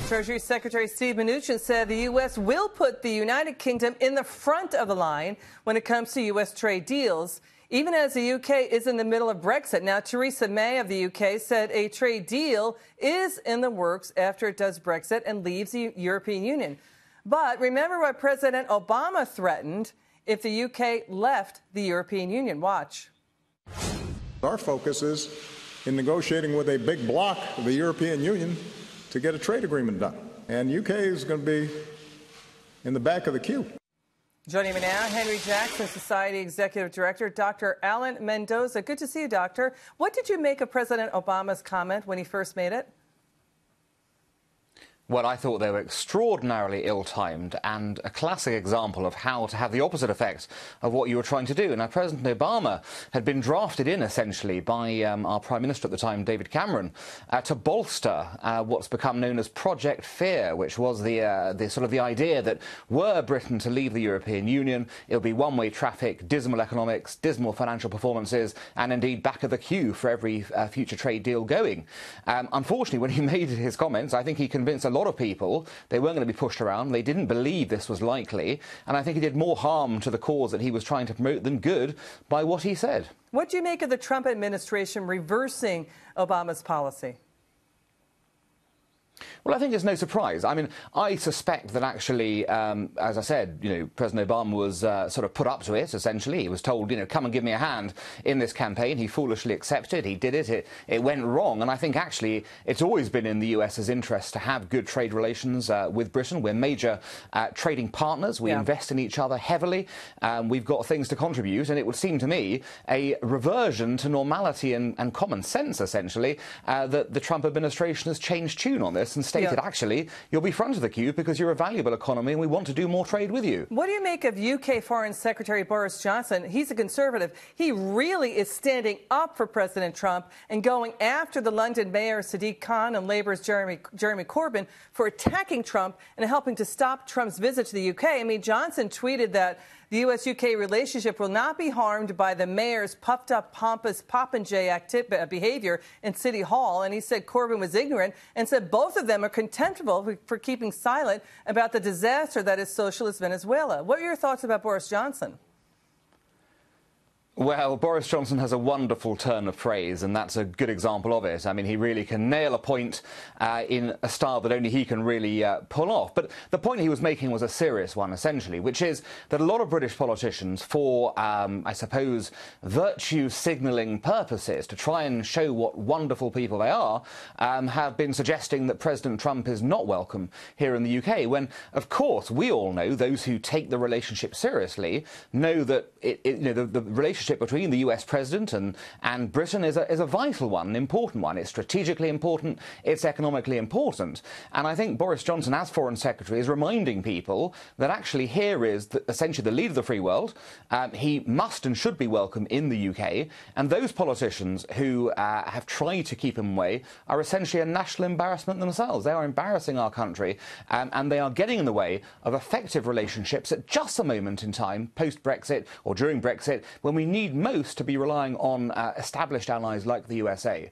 Treasury Secretary Steve Mnuchin said the U.S. will put the United Kingdom in the front of the line when it comes to U.S. trade deals, even as the U.K. is in the middle of Brexit. Now, Theresa May of the U.K. said a trade deal is in the works after it does Brexit and leaves the European Union. But remember what President Obama threatened if the U.K. left the European Union. Watch. Our focus is in negotiating with a big bloc of the European Union to get a trade agreement done. And UK is going to be in the back of the queue. Joining me now, Henry Jackson, Society Executive Director, Dr. Alan Mendoza. Good to see you, Doctor. What did you make of President Obama's comment when he first made it? Well, I thought they were extraordinarily ill-timed and a classic example of how to have the opposite effect of what you were trying to do. Now, President Obama had been drafted in, essentially, by our Prime Minister at the time, David Cameron, to bolster what's become known as Project Fear, which was the idea that were Britain to leave the European Union, it would be one-way traffic, dismal economics, dismal financial performances, and indeed back of the queue for every future trade deal going. Unfortunately, when he made his comments, I think he convinced a lot of people they weren't going to be pushed around. They didn't believe this was likely, and I think he did more harm to the cause that he was trying to promote than good by what he said. What do you make of the Trump administration reversing Obama's policy? Well, I think it's no surprise. I mean, I suspect that actually, as I said, President Obama was sort of put up to it, essentially. He was told, come and give me a hand in this campaign. He foolishly accepted. He did it. It went wrong. And I think actually it's always been in the US's interest to have good trade relations with Britain. We're major trading partners. We invest in each other heavily. We've got things to contribute. And it would seem to me a reversion to normality and common sense, essentially, that the Trump administration has changed tune on this and stated, actually, you'll be front of the queue because you're a valuable economy and we want to do more trade with you. What do you make of UK Foreign Secretary Boris Johnson? He's a Conservative. He really is standing up for President Trump and going after the London Mayor Sadiq Khan and Labour's Jeremy Corbyn for attacking Trump and helping to stop Trump's visit to the UK. I mean, Johnson tweeted that the U.S.-UK relationship will not be harmed by the mayor's puffed-up, pompous popinjay behavior in City Hall. And he said Corbyn was ignorant and said both of them are contemptible for keeping silent about the disaster that is socialist Venezuela. What are your thoughts about Boris Johnson? Well, Boris Johnson has a wonderful turn of phrase, and that's a good example of it. I mean, he really can nail a point in a style that only he can really pull off. But the point he was making was a serious one, essentially, which is that a lot of British politicians, for, I suppose, virtue-signalling purposes, to try and show what wonderful people they are, have been suggesting that President Trump is not welcome here in the UK, when, of course, we all know, those who take the relationship seriously, know that the relationship between the US president and Britain is a vital one, an important one. It's strategically important, it's economically important. And I think Boris Johnson, as Foreign Secretary, is reminding people that actually here is essentially the leader of the free world. He must and should be welcome in the UK. And those politicians who have tried to keep him away are essentially a national embarrassment themselves. They are embarrassing our country, and they are getting in the way of effective relationships at just a moment in time, post-Brexit or during Brexit, when we need most to be relying on established allies like the USA.